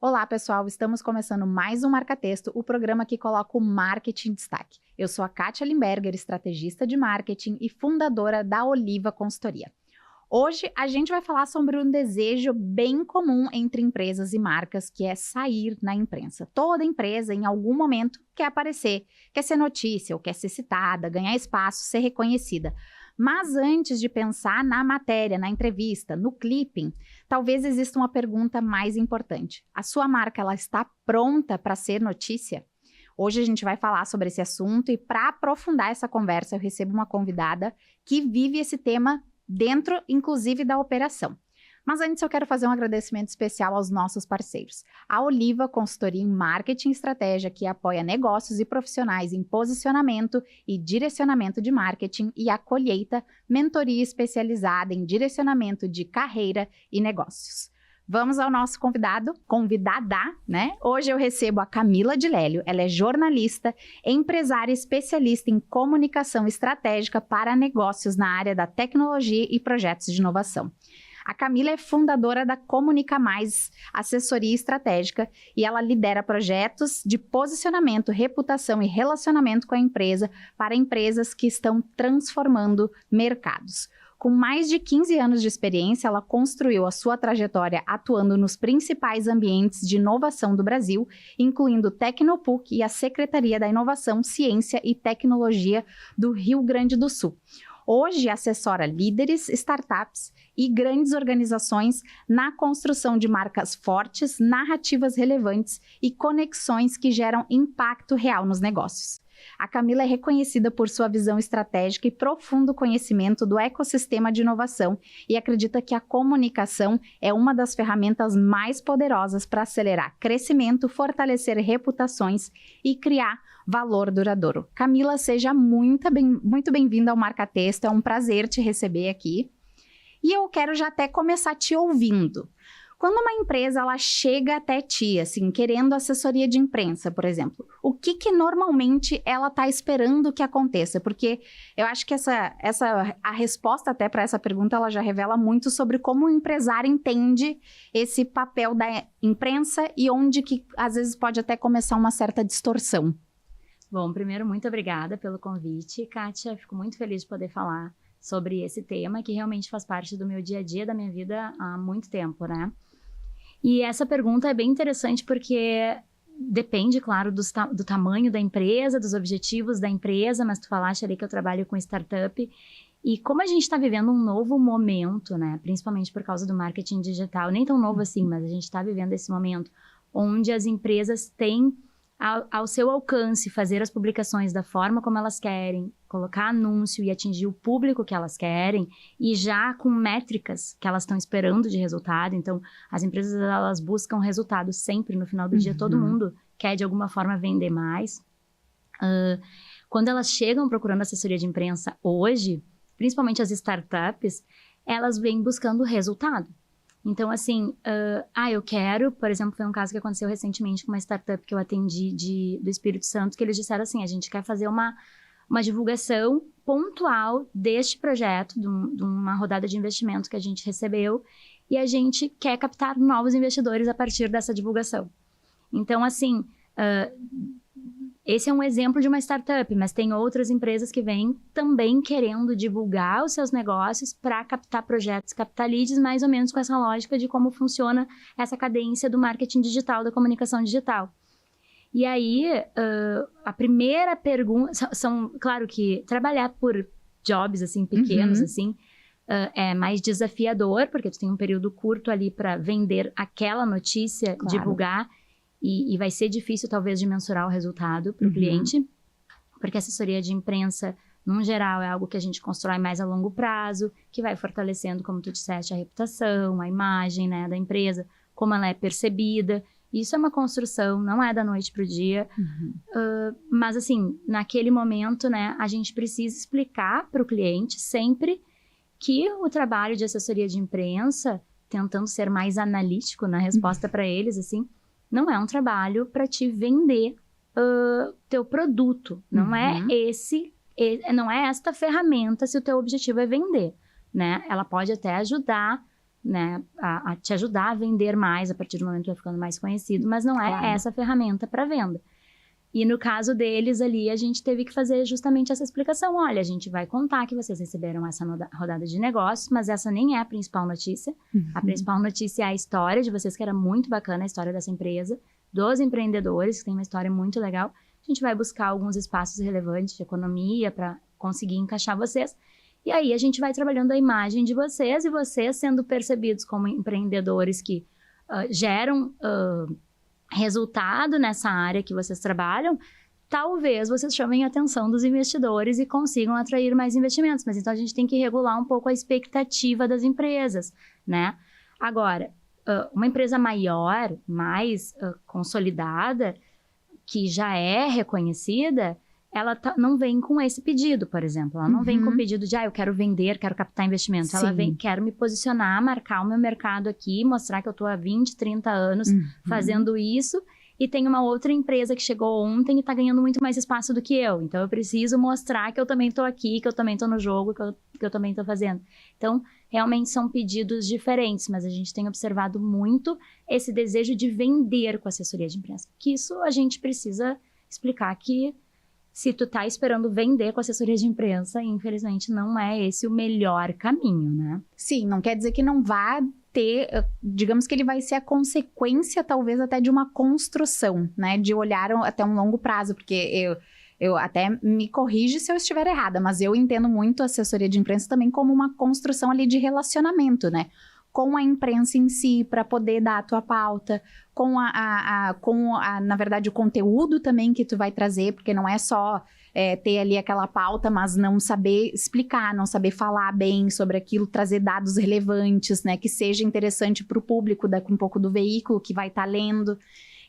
Olá, pessoal! Estamos começando mais um Marca Texto, o programa que coloca o marketing em destaque. Eu sou a Kátia Limberger, estrategista de marketing e fundadora da Oliva Consultoria. Hoje a gente vai falar sobre um desejo bem comum entre empresas e marcas, que é sair na imprensa. Toda empresa, em algum momento, quer aparecer, quer ser notícia, ou quer ser citada, ganhar espaço, ser reconhecida. Mas antes de pensar na matéria, na entrevista, no clipping, talvez exista uma pergunta mais importante. A sua marca, ela está pronta para ser notícia? Hoje a gente vai falar sobre esse assunto e para aprofundar essa conversa eu recebo uma convidada que vive esse tema dentro, inclusive, da operação. Mas antes eu quero fazer um agradecimento especial aos nossos parceiros. A Oliva Consultoria em Marketing e Estratégia, que apoia negócios e profissionais em posicionamento e direcionamento de marketing, e a Colheita, mentoria especializada em direcionamento de carreira e negócios. Vamos ao nosso convidada, né? Hoje eu recebo a Camila de Lélio. Ela é jornalista, empresária especialista em comunicação estratégica para negócios na área da tecnologia e projetos de inovação. A Camila é fundadora da Comunica Mais, assessoria estratégica, e ela lidera projetos de posicionamento, reputação e relacionamento com a empresa para empresas que estão transformando mercados. Com mais de 15 anos de experiência, ela construiu a sua trajetória atuando nos principais ambientes de inovação do Brasil, incluindo o Tecnopuc e a Secretaria da Inovação, Ciência e Tecnologia do Rio Grande do Sul. Hoje assessora líderes, startups e grandes organizações na construção de marcas fortes, narrativas relevantes e conexões que geram impacto real nos negócios. A Camila é reconhecida por sua visão estratégica e profundo conhecimento do ecossistema de inovação e acredita que a comunicação é uma das ferramentas mais poderosas para acelerar crescimento, fortalecer reputações e criar valor duradouro. Camila, seja muito bem-vinda ao Marca Texto, é um prazer te receber aqui. E eu quero já até começar te ouvindo. Quando uma empresa ela chega até ti, assim, querendo assessoria de imprensa, por exemplo, o que normalmente ela está esperando que aconteça? Porque eu acho que a resposta até para essa pergunta ela já revela muito sobre como o empresário entende esse papel da imprensa e onde que às vezes pode até começar uma certa distorção. Bom, primeiro, muito obrigada pelo convite, Kátia. Fico muito feliz de poder falar sobre esse tema que realmente faz parte do meu dia a dia, da minha vida há muito tempo, né? E essa pergunta é bem interessante porque depende, claro, do tamanho da empresa, dos objetivos da empresa, mas tu falaste ali que eu trabalho com startup. E como a gente está vivendo um novo momento, né? Principalmente por causa do marketing digital, nem tão novo assim, mas a gente está vivendo esse momento onde as empresas têm ao seu alcance fazer as publicações da forma como elas querem, colocar anúncio e atingir o público que elas querem e já com métricas que elas estão esperando de resultado. Então, as empresas elas buscam resultado sempre no final do dia. Todo mundo quer de alguma forma vender mais. Quando elas chegam procurando assessoria de imprensa hoje, principalmente as startups, elas vêm buscando resultado. Então, assim, eu quero, por exemplo, foi um caso que aconteceu recentemente com uma startup que eu atendi do Espírito Santo, que eles disseram assim, a gente quer fazer uma divulgação pontual deste projeto, de uma rodada de investimento que a gente recebeu, e a gente quer captar novos investidores a partir dessa divulgação. Então, assim, esse é um exemplo de uma startup, mas tem outras empresas que vêm também querendo divulgar os seus negócios para captar projetos, captar leads, mais ou menos com essa lógica de como funciona essa cadência do marketing digital, da comunicação digital. E aí, a primeira pergunta, claro que trabalhar por jobs, assim, pequenos, assim, é mais desafiador, porque tu tem um período curto ali para vender aquela notícia, claro, divulgar, e vai ser difícil, talvez, de mensurar o resultado para o cliente, porque a assessoria de imprensa, num geral, é algo que a gente constrói mais a longo prazo, que vai fortalecendo, como tu disseste, a reputação, a imagem, né, da empresa, como ela é percebida. Isso é uma construção, não é da noite para o dia. Mas, assim, naquele momento, né, a gente precisa explicar para o cliente sempre que o trabalho de assessoria de imprensa, tentando ser mais analítico na resposta para eles, assim, não é um trabalho para te vender teu produto. Não é não é esta ferramenta se o teu objetivo é vender, né? Ela pode até ajudar né, a te ajudar a vender mais a partir do momento que vai ficando mais conhecido, mas não é essa ferramenta para venda. E no caso deles ali, a gente teve que fazer justamente essa explicação. Olha, a gente vai contar que vocês receberam essa rodada de negócios, mas essa nem é a principal notícia. A principal notícia é a história de vocês, que era muito bacana a história dessa empresa, dos empreendedores, que tem uma história muito legal. A gente vai buscar alguns espaços relevantes de economia para conseguir encaixar vocês. E aí a gente vai trabalhando a imagem de vocês e vocês sendo percebidos como empreendedores que geram resultado nessa área que vocês trabalham, talvez vocês chamem a atenção dos investidores e consigam atrair mais investimentos. Mas então a gente tem que regular um pouco a expectativa das empresas, né? Agora, uma empresa maior, mais consolidada, que já é reconhecida, ela não vem com esse pedido, por exemplo. Ela não vem com o pedido de, eu quero vender, quero captar investimento. Ela vem, quero me posicionar, marcar o meu mercado aqui, mostrar que eu estou há 20, 30 anos fazendo isso. E tem uma outra empresa que chegou ontem e está ganhando muito mais espaço do que eu. Então, eu preciso mostrar que eu também estou aqui, que eu também estou no jogo, que eu também estou fazendo. Então, realmente são pedidos diferentes, mas a gente tem observado muito esse desejo de vender com assessoria de imprensa. Que isso a gente precisa explicar que se tu tá esperando vender com assessoria de imprensa, infelizmente não é esse o melhor caminho, né? Sim, não quer dizer que não vá ter, digamos que ele vai ser a consequência, talvez, até de uma construção, né? De olhar até um longo prazo, porque eu até me corrige se eu estiver errada, mas eu entendo muito a assessoria de imprensa também como uma construção ali de relacionamento, né? Com a imprensa em si, para poder dar a tua pauta, com na verdade, o conteúdo também que tu vai trazer, porque não é só ter ali aquela pauta, mas não saber explicar, não saber falar bem sobre aquilo, trazer dados relevantes, né, que seja interessante para o público, um pouco do veículo que vai estar lendo,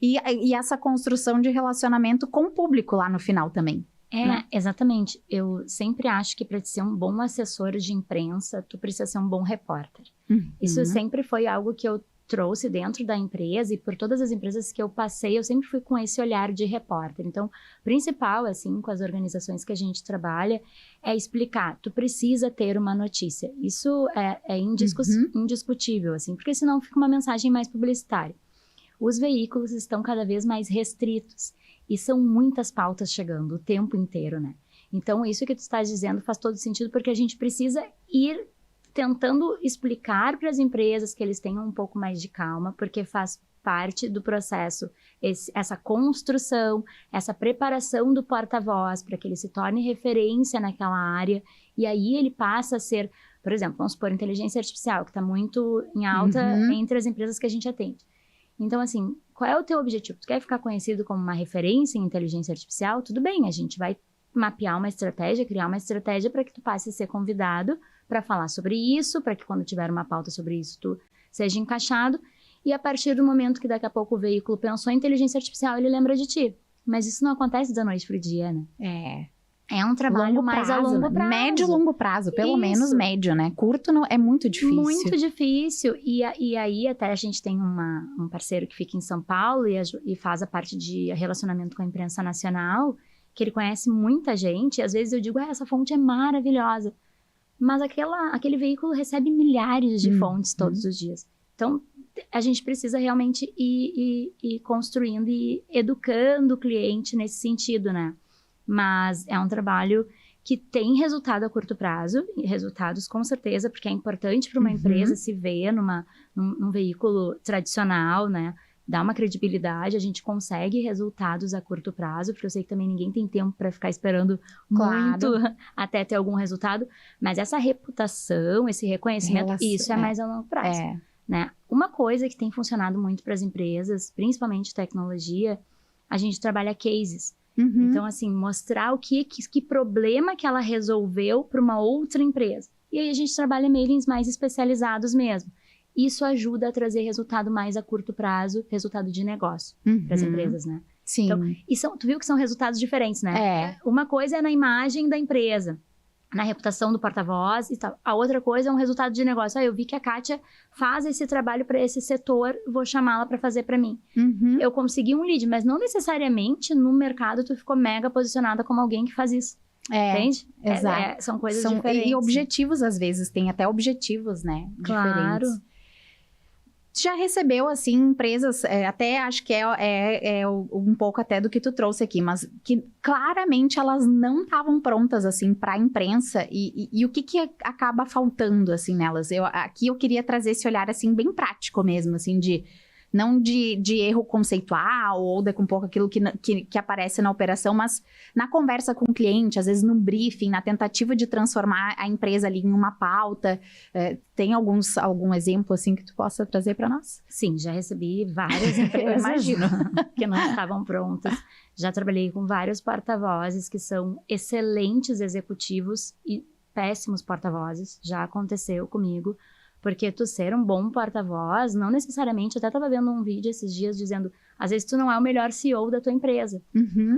e essa construção de relacionamento com o público lá no final também. Né? Exatamente. Eu sempre acho que para ser um bom assessor de imprensa, tu precisa ser um bom repórter. Isso sempre foi algo que eu trouxe dentro da empresa, e por todas as empresas que eu passei, eu sempre fui com esse olhar de repórter. Então, o principal, assim, com as organizações que a gente trabalha, é explicar, tu precisa ter uma notícia. Isso é indiscutível, assim, porque senão fica uma mensagem mais publicitária. Os veículos estão cada vez mais restritos. E são muitas pautas chegando o tempo inteiro, né? Então, isso que tu estás dizendo faz todo sentido, porque a gente precisa ir tentando explicar para as empresas que eles tenham um pouco mais de calma, porque faz parte do processo essa construção, essa preparação do porta-voz para que ele se torne referência naquela área, e aí ele passa a ser, por exemplo, vamos supor, inteligência artificial, que está muito em alta entre as empresas que a gente atende. Então, assim, qual é o teu objetivo? Tu quer ficar conhecido como uma referência em inteligência artificial? Tudo bem, a gente vai mapear uma estratégia, criar uma estratégia para que tu passe a ser convidado para falar sobre isso, para que quando tiver uma pauta sobre isso, tu seja encaixado. E a partir do momento que daqui a pouco o veículo pensou em inteligência artificial, ele lembra de ti. Mas isso não acontece da noite pro dia, né? É um trabalho mais a longo prazo. Médio e longo prazo, pelo menos médio, né? Curto é muito difícil. Muito difícil. E aí até a gente tem um parceiro que fica em São Paulo e faz a parte de relacionamento com a imprensa nacional, que ele conhece muita gente. E às vezes eu digo, essa fonte é maravilhosa. Mas aquele veículo recebe milhares de fontes todos os dias. Então, a gente precisa realmente ir construindo e educando o cliente nesse sentido, né? Mas é um trabalho que tem resultado a curto prazo, e resultados com certeza, porque é importante para uma empresa se ver num veículo tradicional, né? Dá uma credibilidade, a gente consegue resultados a curto prazo, porque eu sei que também ninguém tem tempo para ficar esperando muito até ter algum resultado, mas essa reputação, esse reconhecimento, isso é mais a longo prazo. Né? Uma coisa que tem funcionado muito para as empresas, principalmente tecnologia, a gente trabalha cases. Então, assim, mostrar que problema que ela resolveu para uma outra empresa. E aí a gente trabalha mailings mais especializados mesmo. Isso ajuda a trazer resultado mais a curto prazo, resultado de negócio para as empresas, né? Sim. Então, tu viu que são resultados diferentes, né? Uma coisa é na imagem da empresa, na reputação do porta-voz e tal. A outra coisa é um resultado de negócio. Eu vi que a Kátia faz esse trabalho para esse setor, vou chamá-la para fazer para mim. Eu consegui um lead, mas não necessariamente no mercado tu ficou mega posicionada como alguém que faz isso. Entende? Exato. São coisas diferentes. E objetivos, às vezes, tem até objetivos, né? Claro. Diferentes. Já recebeu, assim, empresas, até acho que um pouco até do que tu trouxe aqui, mas que claramente elas não estavam prontas, assim, para a imprensa e o que acaba faltando, assim, nelas? Aqui eu queria trazer esse olhar, assim, bem prático mesmo, assim, não de erro conceitual ou com um pouco aquilo que aparece na operação, mas na conversa com o cliente, às vezes no briefing, na tentativa de transformar a empresa ali em uma pauta. Tem algum exemplo assim que tu possa trazer para nós? Sim, já recebi várias empresas que não estavam prontas. Já trabalhei com vários porta-vozes que são excelentes executivos e péssimos porta-vozes. Já aconteceu comigo. Porque tu ser um bom porta-voz, não necessariamente, eu até estava vendo um vídeo esses dias dizendo, às vezes tu não é o melhor CEO da tua empresa,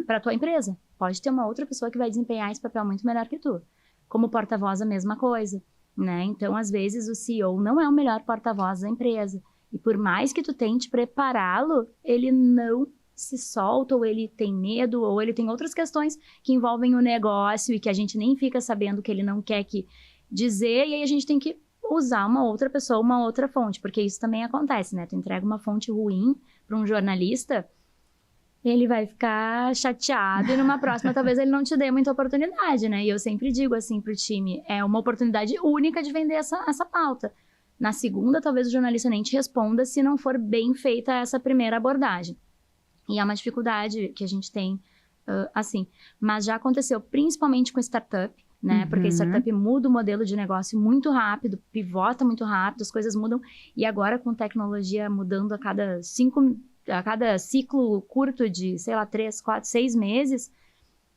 para tua empresa. Pode ter uma outra pessoa que vai desempenhar esse papel muito melhor que tu. Como porta-voz, a mesma coisa, né? Então, às vezes, o CEO não é o melhor porta-voz da empresa. E por mais que tu tente prepará-lo, ele não se solta, ou ele tem medo, ou ele tem outras questões que envolvem o negócio e que a gente nem fica sabendo que ele não quer que dizer, e aí a gente tem que usar uma outra pessoa, uma outra fonte, porque isso também acontece, né? Tu entrega uma fonte ruim para um jornalista, ele vai ficar chateado e numa próxima talvez ele não te dê muita oportunidade, né? E eu sempre digo assim pro time, é uma oportunidade única de vender essa pauta. Na segunda, talvez o jornalista nem te responda se não for bem feita essa primeira abordagem. E é uma dificuldade que a gente tem, assim. Mas já aconteceu principalmente com startup, né? Porque startup muda o modelo de negócio muito rápido, pivota muito rápido, as coisas mudam. E agora com tecnologia mudando a cada ciclo curto de, sei lá, 3, 4, 6 meses,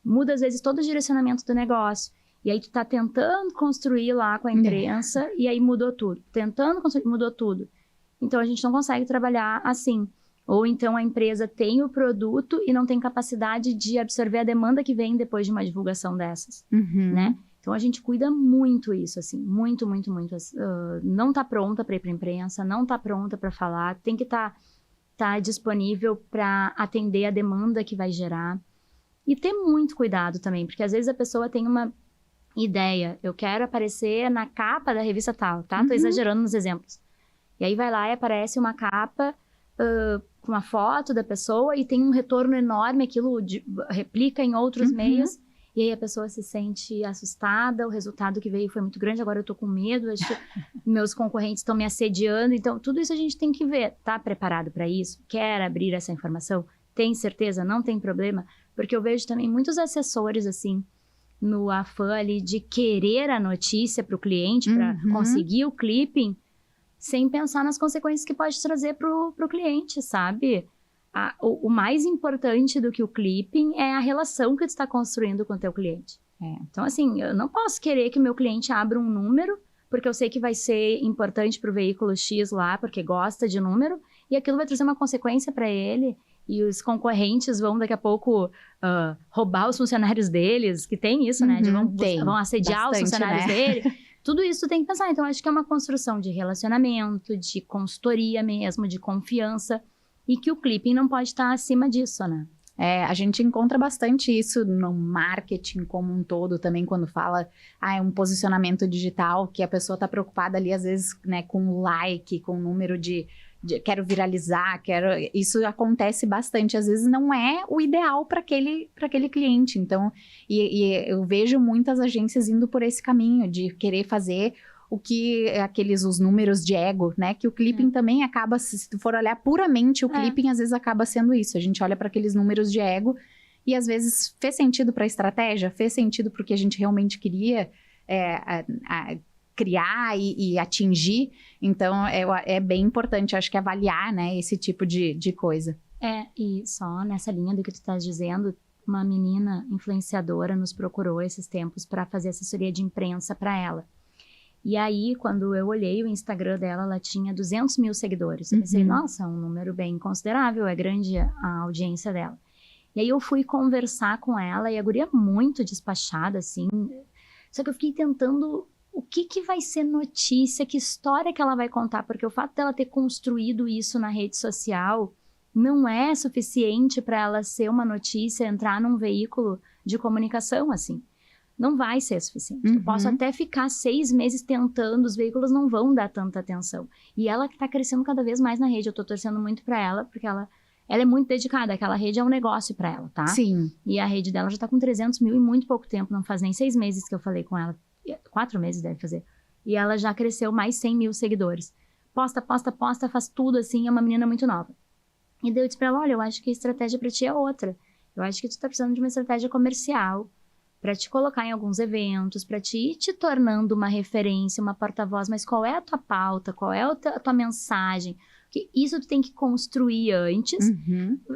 muda às vezes todo o direcionamento do negócio. E aí tu tá tentando construir lá com a imprensa e aí mudou tudo. Tentando construir, mudou tudo. Então a gente não consegue trabalhar assim. Ou então a empresa tem o produto e não tem capacidade de absorver a demanda que vem depois de uma divulgação dessas, né? Então a gente cuida muito isso, assim, muito, muito, muito. Não tá pronta para ir para a imprensa, não tá pronta para falar, tem que tá disponível para atender a demanda que vai gerar. E ter muito cuidado também, porque às vezes a pessoa tem uma ideia, eu quero aparecer na capa da revista tal, tá? Tô exagerando nos exemplos. E aí vai lá e aparece uma capa com uma foto da pessoa e tem um retorno enorme, aquilo replica em outros meios, e aí a pessoa se sente assustada, o resultado que veio foi muito grande, agora eu tô com medo, acho que meus concorrentes estão me assediando, então tudo isso a gente tem que ver, tá preparado para isso? Quer abrir essa informação? Tem certeza? Não tem problema? Porque eu vejo também muitos assessores, assim, no afã ali de querer a notícia para o cliente, para conseguir o clipping, sem pensar nas consequências que pode trazer pro cliente, sabe? O mais importante do que o clipping é a relação que tu está construindo com o teu cliente. Então, assim, eu não posso querer que o meu cliente abra um número, porque eu sei que vai ser importante pro veículo X lá, porque gosta de número, e aquilo vai trazer uma consequência para ele, e os concorrentes vão daqui a pouco roubar os funcionários deles, que tem isso, né? Vão assediar bastante, os funcionários dele. Tudo isso tem que pensar. Então, acho que é uma construção de relacionamento, de consultoria mesmo, de confiança. E que o clipping não pode estar acima disso, né? A gente encontra bastante isso no marketing como um todo também, quando fala é um posicionamento digital, que a pessoa está preocupada ali, às vezes, né, com like, com o número de quero viralizar, isso acontece bastante, às vezes não é o ideal para aquele cliente, então, e eu vejo muitas agências indo por esse caminho, de querer fazer o que os números de ego, né, que o clipping também acaba, se tu for olhar puramente o clipping, às vezes acaba sendo isso, a gente olha para aqueles números de ego, e às vezes fez sentido para a estratégia, fez sentido para o que a gente realmente queria, criar e atingir, então é bem importante, acho que avaliar, né, esse tipo de coisa. E só nessa linha do que tu estás dizendo, uma menina influenciadora nos procurou esses tempos para fazer assessoria de imprensa para ela. E aí, quando eu olhei o Instagram dela, ela tinha 200 mil seguidores. Eu pensei, nossa, um número bem considerável, é grande a audiência dela. E aí eu fui conversar com ela, e a guria muito despachada, assim, só que eu fiquei tentando o que vai ser notícia, que história que ela vai contar, porque o fato dela ter construído isso na rede social não é suficiente para ela ser uma notícia, entrar num veículo de comunicação, assim. não vai ser suficiente. Eu posso até ficar 6 meses tentando, os veículos não vão dar tanta atenção. E ela que tá crescendo cada vez mais na rede, eu tô torcendo muito pra ela, porque ela é muito dedicada, aquela rede é um negócio pra ela, tá? Sim. E a rede dela já tá com 300 mil em muito pouco tempo, não faz nem 6 meses que eu falei com ela, 4 meses deve fazer. E ela já cresceu mais 100 mil seguidores. Posta, faz tudo assim, é uma menina muito nova. E daí eu disse pra ela, olha, eu acho que a estratégia pra ti é outra. Eu acho que tu tá precisando de uma estratégia comercial pra te colocar em alguns eventos, pra te ir te tornando uma referência, uma porta-voz, mas qual é a tua pauta, qual é a tua mensagem? Porque isso tu tem que construir antes,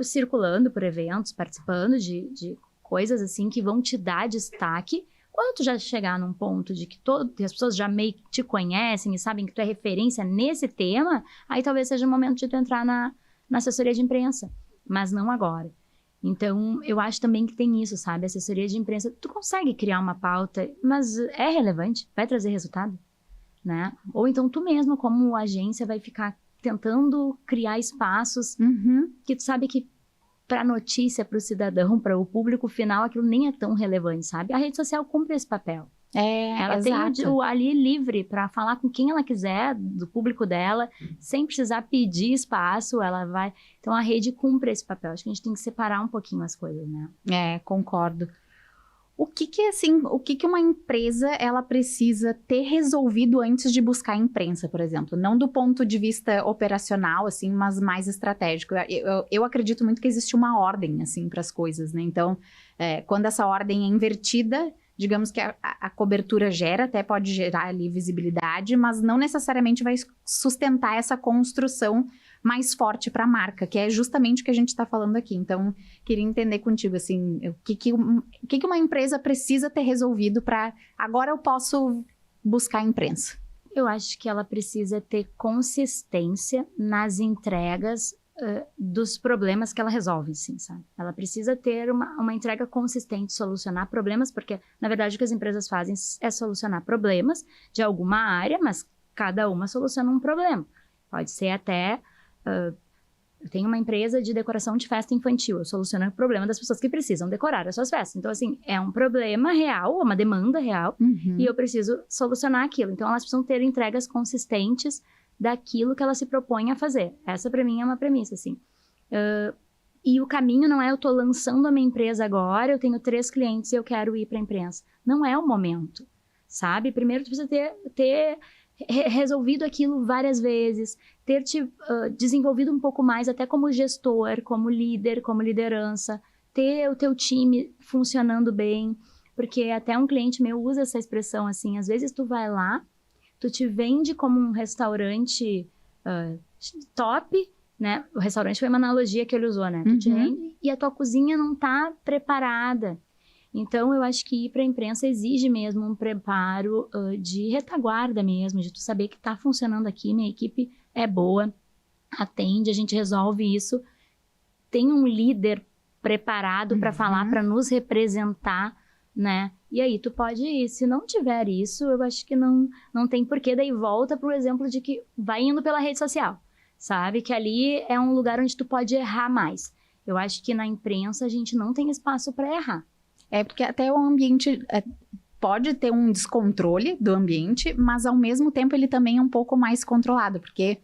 circulando por eventos, participando de coisas assim que vão te dar destaque. Quando tu já chegar num ponto de que as pessoas já meio que te conhecem e sabem que tu é referência nesse tema, aí talvez seja o momento de tu entrar na assessoria de imprensa, mas não agora. Então, eu acho também que tem isso, sabe? Assessoria de imprensa, tu consegue criar uma pauta, mas é relevante? Vai trazer resultado? Né? Ou então tu mesmo, como agência, vai ficar tentando criar espaços que tu sabe que para a notícia, para o cidadão, para o público final, aquilo nem é tão relevante, sabe? A rede social cumpre esse papel. Ela exato. tem o ali livre para falar com quem ela quiser, do público dela, sem precisar pedir espaço, ela vai... Então, a rede cumpre esse papel. Acho que a gente tem que separar um pouquinho as coisas, né? Concordo. O que uma empresa ela precisa ter resolvido antes de buscar a imprensa, por exemplo? Não do ponto de vista operacional, assim, mas mais estratégico. Eu acredito muito que existe uma ordem, assim, para as coisas, né? Então, quando essa ordem é invertida, digamos que a cobertura até pode gerar ali visibilidade, mas não necessariamente vai sustentar essa construção mais forte para a marca, que é justamente o que a gente está falando aqui. Então, queria entender contigo, assim, o que uma empresa precisa ter resolvido para agora eu posso buscar a imprensa? Eu acho que ela precisa ter consistência nas entregas dos problemas que ela resolve, sim, sabe? Ela precisa ter uma entrega consistente, solucionar problemas, porque, na verdade, o que as empresas fazem é solucionar problemas de alguma área, mas cada uma soluciona um problema. Pode ser até... eu tenho uma empresa de decoração de festa infantil, eu soluciono o problema das pessoas que precisam decorar as suas festas. Então, assim, é um problema real, uma demanda real, e eu preciso solucionar aquilo. Então, elas precisam ter entregas consistentes daquilo que elas se propõem a fazer. Essa, pra mim, é uma premissa, assim. E o caminho não é eu tô lançando a minha empresa agora, eu tenho 3 clientes e eu quero ir pra imprensa. Não é o momento, sabe? Primeiro, tu precisa ter resolvido aquilo várias vezes, ter te desenvolvido um pouco mais, até como gestor, como líder, como liderança, ter o teu time funcionando bem, porque até um cliente meu usa essa expressão assim, às vezes tu vai lá, tu te vende como um restaurante top, né? O restaurante foi uma analogia que ele usou, né? Tu te vende e a tua cozinha não tá preparada. Então, eu acho que ir para a imprensa exige mesmo um preparo de retaguarda mesmo, de tu saber que tá funcionando aqui, minha equipe é boa, atende, a gente resolve isso. Tem um líder preparado para falar, para nos representar, né? E aí tu pode ir. Se não tiver isso, eu acho que não tem porquê. Daí volta pro exemplo de que vai indo pela rede social, sabe? Que ali é um lugar onde tu pode errar mais. Eu acho que na imprensa a gente não tem espaço para errar. Porque até o ambiente pode ter um descontrole do ambiente, mas ao mesmo tempo ele também é um pouco mais controlado, porque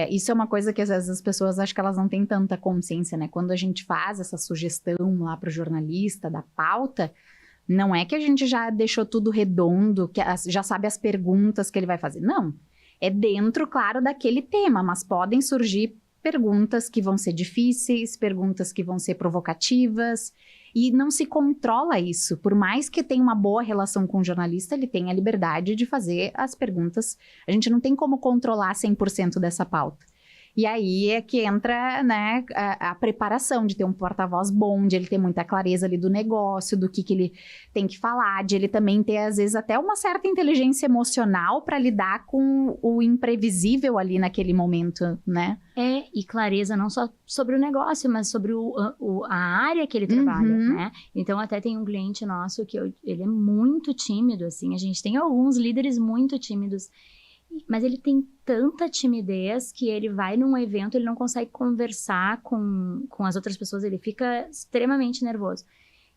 isso é uma coisa que às vezes as pessoas acham que elas não têm tanta consciência, né? Quando a gente faz essa sugestão lá para o jornalista da pauta, não é que a gente já deixou tudo redondo, que já sabe as perguntas que ele vai fazer. Não, é dentro, claro, daquele tema, mas podem surgir perguntas que vão ser difíceis, perguntas que vão ser provocativas, e não se controla isso. Por mais que tenha uma boa relação com o jornalista, ele tem a liberdade de fazer as perguntas. A gente não tem como controlar 100% dessa pauta. E aí é que entra, né, a preparação de ter um porta-voz bom, de ele ter muita clareza ali do negócio, do que ele tem que falar, de ele também ter, às vezes, até uma certa inteligência emocional para lidar com o imprevisível ali naquele momento, né? E clareza não só sobre o negócio, mas sobre a área que ele trabalha, né? Então, até tem um cliente nosso que ele é muito tímido, assim, a gente tem alguns líderes muito tímidos, mas ele tem tanta timidez que ele vai num evento, ele não consegue conversar com as outras pessoas, ele fica extremamente nervoso.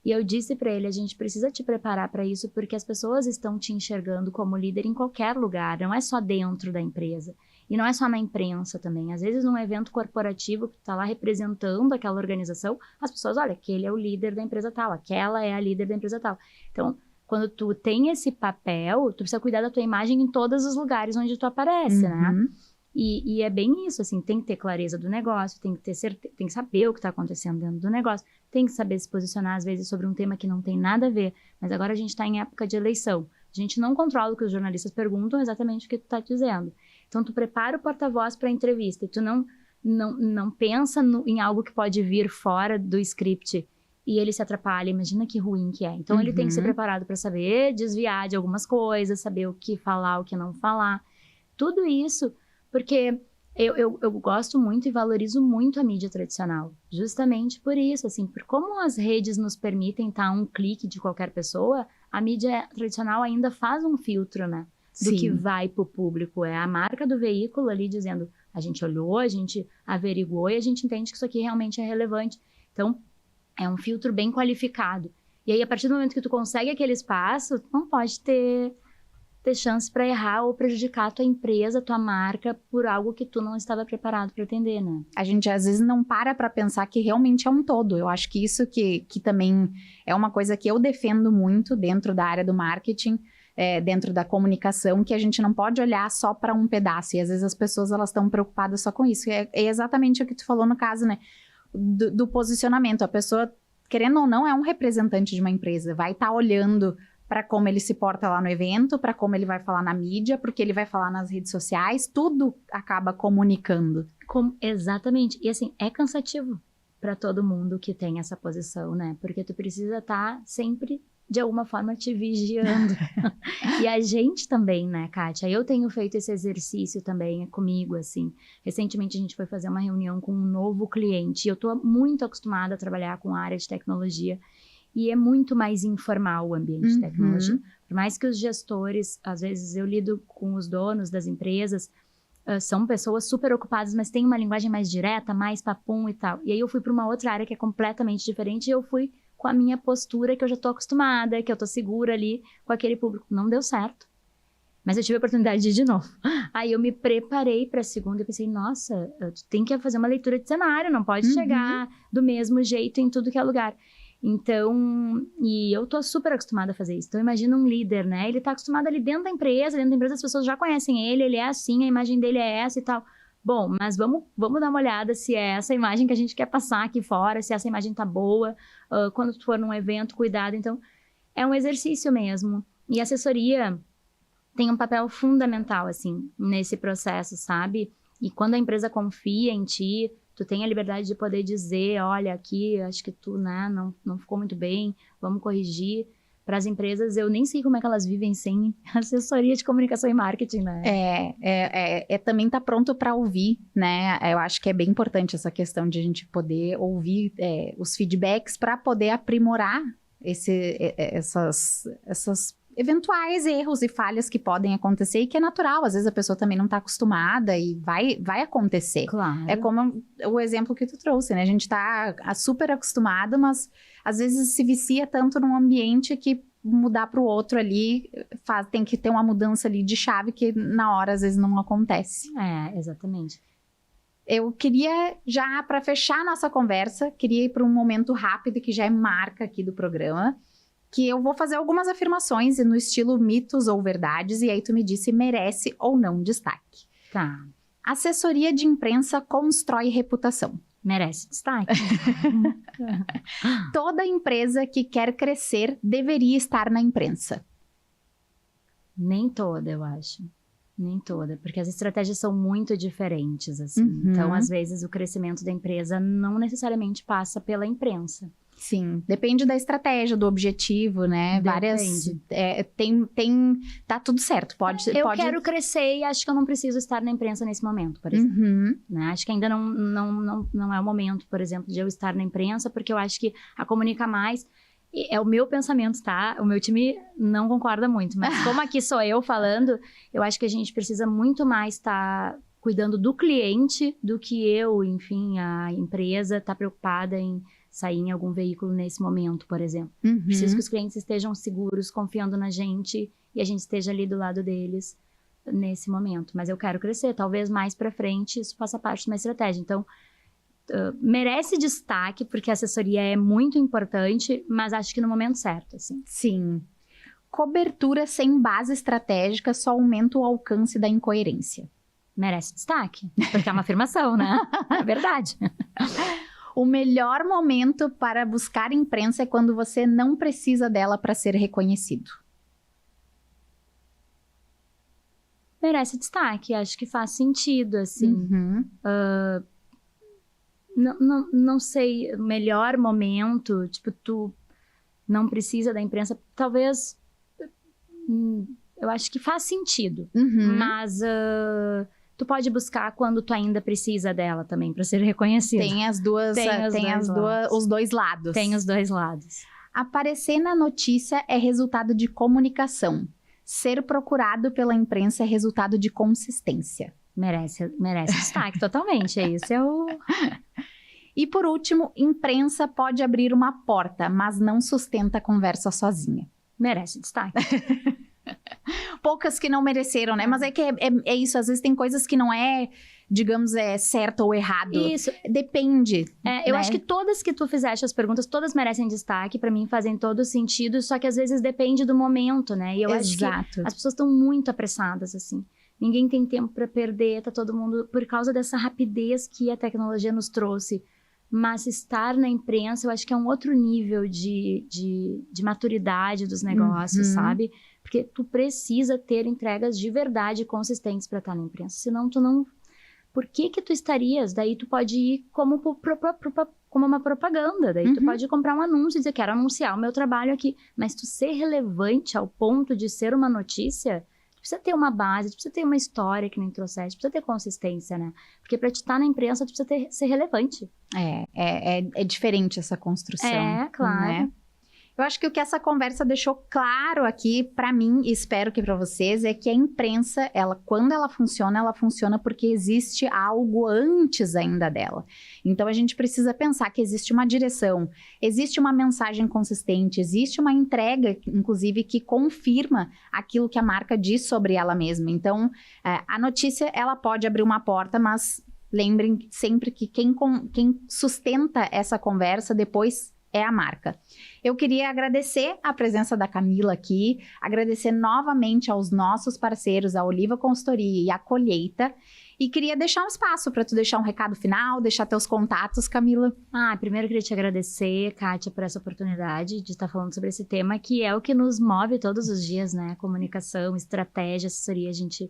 E eu disse para ele, a gente precisa te preparar para isso, porque as pessoas estão te enxergando como líder em qualquer lugar, não é só dentro da empresa. E não é só na imprensa também. Às vezes, num evento corporativo que tu tá lá representando aquela organização, as pessoas, olha, aquele é o líder da empresa tal, aquela é a líder da empresa tal. Então, quando tu tem esse papel, tu precisa cuidar da tua imagem em todos os lugares onde tu aparece, né? E é bem isso, assim, tem que ter clareza do negócio, tem que ter tem que saber o que está acontecendo dentro do negócio, tem que saber se posicionar, às vezes, sobre um tema que não tem nada a ver. Mas agora a gente está em época de eleição. A gente não controla o que os jornalistas perguntam, exatamente o que tu está dizendo. Então, tu prepara o porta-voz para a entrevista e tu não pensa em algo que pode vir fora do script e ele se atrapalha. Imagina que ruim que é. Então, ele tem que ser preparado para saber desviar de algumas coisas, saber o que falar, o que não falar. Tudo isso... Porque eu gosto muito e valorizo muito a mídia tradicional. Justamente por isso, assim, por como as redes nos permitem estar a um clique de qualquer pessoa, a mídia tradicional ainda faz um filtro, né? Do Sim. que vai pro público. É a marca do veículo ali dizendo, a gente olhou, a gente averiguou e a gente entende que isso aqui realmente é relevante. Então, é um filtro bem qualificado. E aí, a partir do momento que tu consegue aquele espaço, tu não pode ter chance para errar ou prejudicar a tua empresa, a tua marca, por algo que tu não estava preparado para atender, né? A gente às vezes não para pensar que realmente é um todo. Eu acho que isso que também é uma coisa que eu defendo muito dentro da área do marketing, dentro da comunicação, que a gente não pode olhar só para um pedaço. E às vezes as pessoas elas estão preocupadas só com isso. É exatamente o que tu falou no caso, né? Do posicionamento. A pessoa, querendo ou não, é um representante de uma empresa. Vai estar olhando para como ele se porta lá no evento, para como ele vai falar na mídia, porque ele vai falar nas redes sociais, tudo acaba comunicando. Exatamente. E assim, é cansativo para todo mundo que tem essa posição, né? Porque tu precisa estar sempre, de alguma forma, te vigiando. E a gente também, né, Kátia? Eu tenho feito esse exercício também comigo, assim. Recentemente a gente foi fazer uma reunião com um novo cliente. E eu tô muito acostumada a trabalhar com a área de tecnologia. E é muito mais informal o ambiente de tecnologia. Por mais que os gestores, às vezes eu lido com os donos das empresas, são pessoas super ocupadas, mas têm uma linguagem mais direta, mais papum e tal. E aí eu fui para uma outra área que é completamente diferente e eu fui com a minha postura que eu já tô acostumada, que eu tô segura ali com aquele público. Não deu certo. Mas eu tive a oportunidade de ir de novo. Aí eu me preparei para a segunda e pensei, nossa, tu tem que fazer uma leitura de cenário, não pode chegar do mesmo jeito em tudo que é lugar. Então, e eu tô super acostumada a fazer isso. Então, imagina um líder, né? Ele tá acostumado ali dentro da empresa as pessoas já conhecem ele é assim, a imagem dele é essa e tal. Bom, mas vamos dar uma olhada se é essa imagem que a gente quer passar aqui fora, se essa imagem tá boa, quando tu for num evento, cuidado. Então, é um exercício mesmo. E a assessoria tem um papel fundamental, assim, nesse processo, sabe? E quando a empresa confia em ti, tu tem a liberdade de poder dizer, olha, aqui, acho que tu, né, não ficou muito bem, vamos corrigir. Para as empresas, eu nem sei como é que elas vivem sem assessoria de comunicação e marketing, né? Também tá pronto para ouvir, né? Eu acho que é bem importante essa questão de a gente poder ouvir os feedbacks para poder aprimorar essas eventuais erros e falhas que podem acontecer e que é natural, às vezes a pessoa também não está acostumada e vai acontecer. Claro. É como o exemplo que tu trouxe, né? A gente está super acostumado, mas às vezes se vicia tanto num ambiente que mudar para o outro ali, tem que ter uma mudança ali de chave que na hora às vezes não acontece. Exatamente. Eu queria já, para fechar a nossa conversa, queria ir para um momento rápido que já é marca aqui do programa, que eu vou fazer algumas afirmações no estilo mitos ou verdades, e aí tu me diz se merece ou não destaque. Tá. Assessoria de imprensa constrói reputação. Merece destaque. Toda empresa que quer crescer deveria estar na imprensa. Nem toda, eu acho. Nem toda, porque as estratégias são muito diferentes, assim. Então, às vezes, o crescimento da empresa não necessariamente passa pela imprensa. Sim, depende da estratégia, do objetivo, né? Depende. Tá tudo certo. Eu quero crescer e acho que eu não preciso estar na imprensa nesse momento, por exemplo. Né? Acho que ainda não é o momento, por exemplo, de eu estar na imprensa, porque eu acho que a Comunica Mais é o meu pensamento, tá? O meu time não concorda muito, mas como aqui sou eu falando, eu acho que a gente precisa muito mais estar cuidando do cliente do que eu, enfim, a empresa tá preocupada em sair em algum veículo nesse momento, por exemplo. Uhum. Preciso que os clientes estejam seguros, confiando na gente e a gente esteja ali do lado deles nesse momento. Mas eu quero crescer, talvez mais para frente isso faça parte de uma estratégia. Então, merece destaque porque a assessoria é muito importante, mas acho que no momento certo, assim. Sim. Cobertura sem base estratégica só aumenta o alcance da incoerência. Merece destaque, porque é uma afirmação, né? É verdade. O melhor momento para buscar imprensa é quando você não precisa dela para ser reconhecido. Merece destaque, acho que faz sentido, assim. Uhum. Não sei, melhor momento, tipo, tu não precisa da imprensa, talvez, eu acho que faz sentido, Uhum. mas tu pode buscar quando tu ainda precisa dela também, para ser reconhecido. Tem os dois lados. Tem os dois lados. Aparecer na notícia é resultado de comunicação. Ser procurado pela imprensa é resultado de consistência. Merece destaque totalmente, esse é o... E por último, imprensa pode abrir uma porta, mas não sustenta a conversa sozinha. Merece destaque. Poucas que não mereceram, né? Mas é que é isso, às vezes tem coisas que não é, digamos, certo ou errado. Isso. Depende. Eu né? acho que todas que tu fizeste as perguntas, todas merecem destaque, pra mim fazem todo sentido, só que às vezes depende do momento, né? E eu acho que as pessoas estão muito apressadas, assim. Ninguém tem tempo pra perder, tá todo mundo... Por causa dessa rapidez que a tecnologia nos trouxe. Mas estar na imprensa, eu acho que é um outro nível de maturidade dos negócios, sabe? Porque tu precisa ter entregas de verdade consistentes para estar na imprensa. Senão tu não... Por que tu estarias? Daí tu pode ir como uma propaganda. Daí tu pode comprar um anúncio e dizer, quero anunciar o meu trabalho aqui. Mas tu ser relevante ao ponto de ser uma notícia... precisa ter uma base, tu precisa ter uma história que nem trouxeste, precisa ter consistência, né? Porque pra te estar na imprensa, tu precisa ser relevante. É diferente essa construção. É, claro. Né? Eu acho que o que essa conversa deixou claro aqui pra mim, e espero que pra vocês, é que a imprensa, quando ela funciona porque existe algo antes ainda dela. Então a gente precisa pensar que existe uma direção, existe uma mensagem consistente, existe uma entrega, inclusive, que confirma aquilo que a marca diz sobre ela mesma. Então, a notícia, ela pode abrir uma porta, mas lembrem sempre que quem sustenta essa conversa depois é a marca. Eu queria agradecer a presença da Camila aqui, agradecer novamente aos nossos parceiros, a Oliva Consultoria e a Colheita, e queria deixar um espaço para tu deixar um recado final, deixar teus contatos, Camila. Primeiro eu queria te agradecer, Kátia, por essa oportunidade de estar falando sobre esse tema, que é o que nos move todos os dias, né? Comunicação, estratégia, assessoria, a gente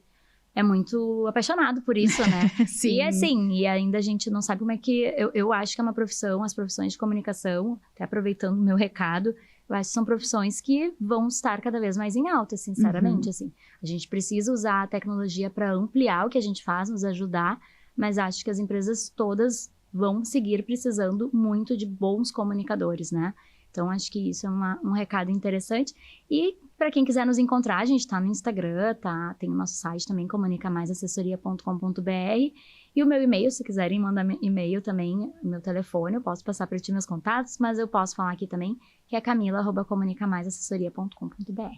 é muito apaixonado por isso, né? Sim. E ainda a gente não sabe como é que... Eu acho que é uma profissão, as profissões de comunicação, até aproveitando o meu recado, eu acho que são profissões que vão estar cada vez mais em alta, sinceramente, assim. A gente precisa usar a tecnologia para ampliar o que a gente faz, nos ajudar, mas acho que as empresas todas vão seguir precisando muito de bons comunicadores, né? Então, acho que isso é um recado interessante. E para quem quiser nos encontrar, a gente está no Instagram, tá? Tem o nosso site também, comunicamaisassessoria.com.br. E o meu e-mail, se quiserem mandar e-mail também, meu telefone, eu posso passar para ti meus contatos, mas eu posso falar aqui também, que é camila@comunicamaisassessoria.com.br.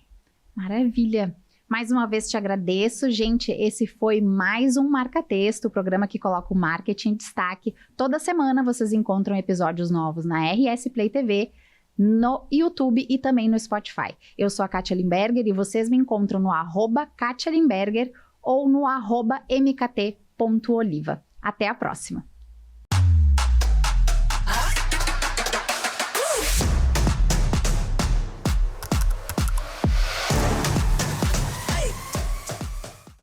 Maravilha! Mais uma vez te agradeço. Gente, esse foi mais um Marca Texto, o programa que coloca o marketing em destaque. Toda semana vocês encontram episódios novos na RS Play TV, no YouTube e também no Spotify. Eu sou a Kátia Limberger e vocês me encontram no @Kátia Limberger ou no @mkt.oliva. Até a próxima!